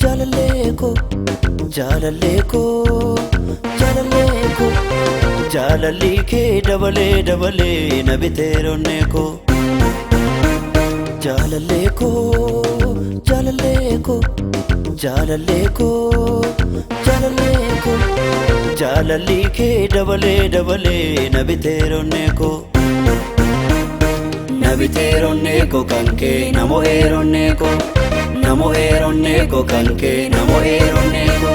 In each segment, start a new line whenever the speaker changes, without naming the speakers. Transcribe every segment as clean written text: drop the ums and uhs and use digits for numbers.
jaalalleeko jaalalleeko jaalalleeko jaalalli kee dabalee dabalee na biteeronneeko jaalalleeko jaalalleeko jaalalleeko jaalalleeko jaalalli kee dabalee dabalee na biteeronneeko Nabiteeronneeko kankee namo eeronneeko kankee namo eeronneeko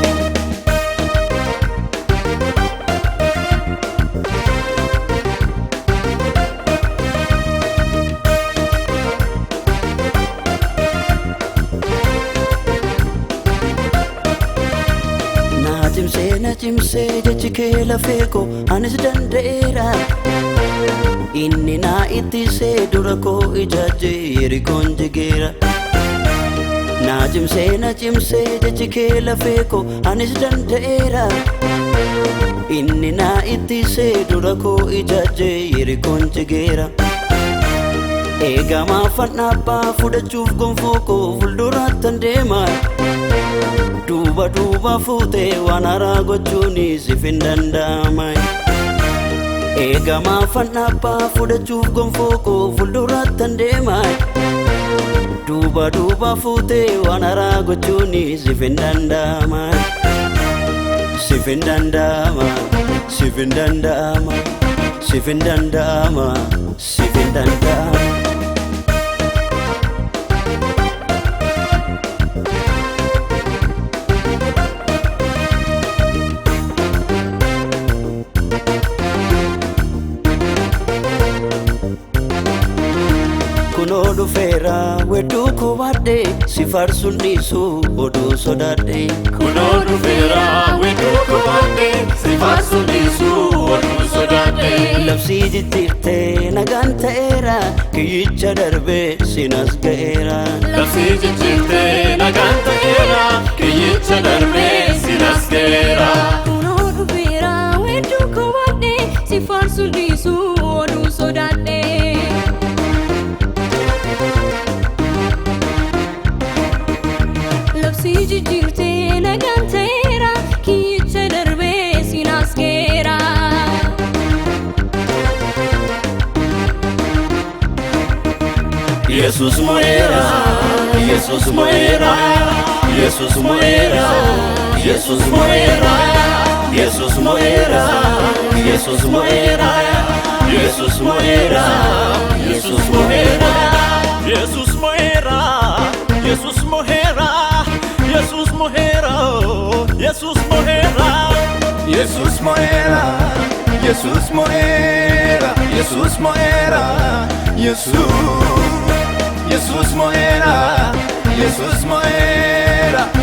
na cimsee jechi kee lafeeko anis danda'eera inni na ittisee dura koo ijaajjee yerikoon jigeera na cimsee jechi kee lafeeko anis danda'eera inni na ittisee dura koo ijaajjee yerikoon jigeera eegamaa fannaabbaa fudhachuuf gonfoo koo fuulduraattan deemaa duuba fuutee waan haaraa gochuuni siif hin danda'ama eegamaa fannaabbaa fudhachuuf gonfoo koo fuulduraattan deema duuba fuutee waan haaraa gochuuni siif hin danda'ama siif hin danda'ama siif hin danda'ama siif hin danda'ama siif hin danda'ama Kunoo dhufeera wedduu koo baadhee si faarsuun dhiisuu oduu sodaadhee
Kunoo dhufeera wedduu koo baadhee si faarsuun dhiisuu oduu sodaadhee
Labsii jijjiirtee nagaan ta'eera kiyyicha darbee sinas ga'eera
Labsii jijjiirtee nagaan ta'eera kiyyicha darbee sinas ga'eera
Kunoo dhufeera wedduu koo baadhee si faarsuun dhiisuu oduu sodaadhee Labsii jijjiirtee nagaan ta'eera kiyyicha darbee sinas ga'eera
Yesus mo'eera Yesus mo'eera Yesus mo'eera Yesus mo'eera Yesus mo'eera Yesus mo'eera Yesus mo'eera Yesus mo'eera
Jesus mo'eera Jesus mo'eera Jesus mo'eera Jesus mo'eera
Jesus mo'eera Jesus mo'eera Jesus mo'eera Jesus mo'eera Jesus mo'eera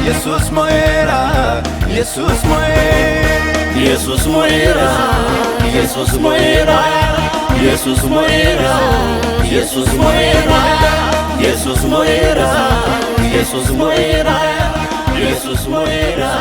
Jesus mo'eera Jesus mo'eera
Jesus mo'eera Jesus mo'eera Jesus mo'eera Jesus mo'eera Jesus mo'eera Jesus mo'eera Jesus mo'eera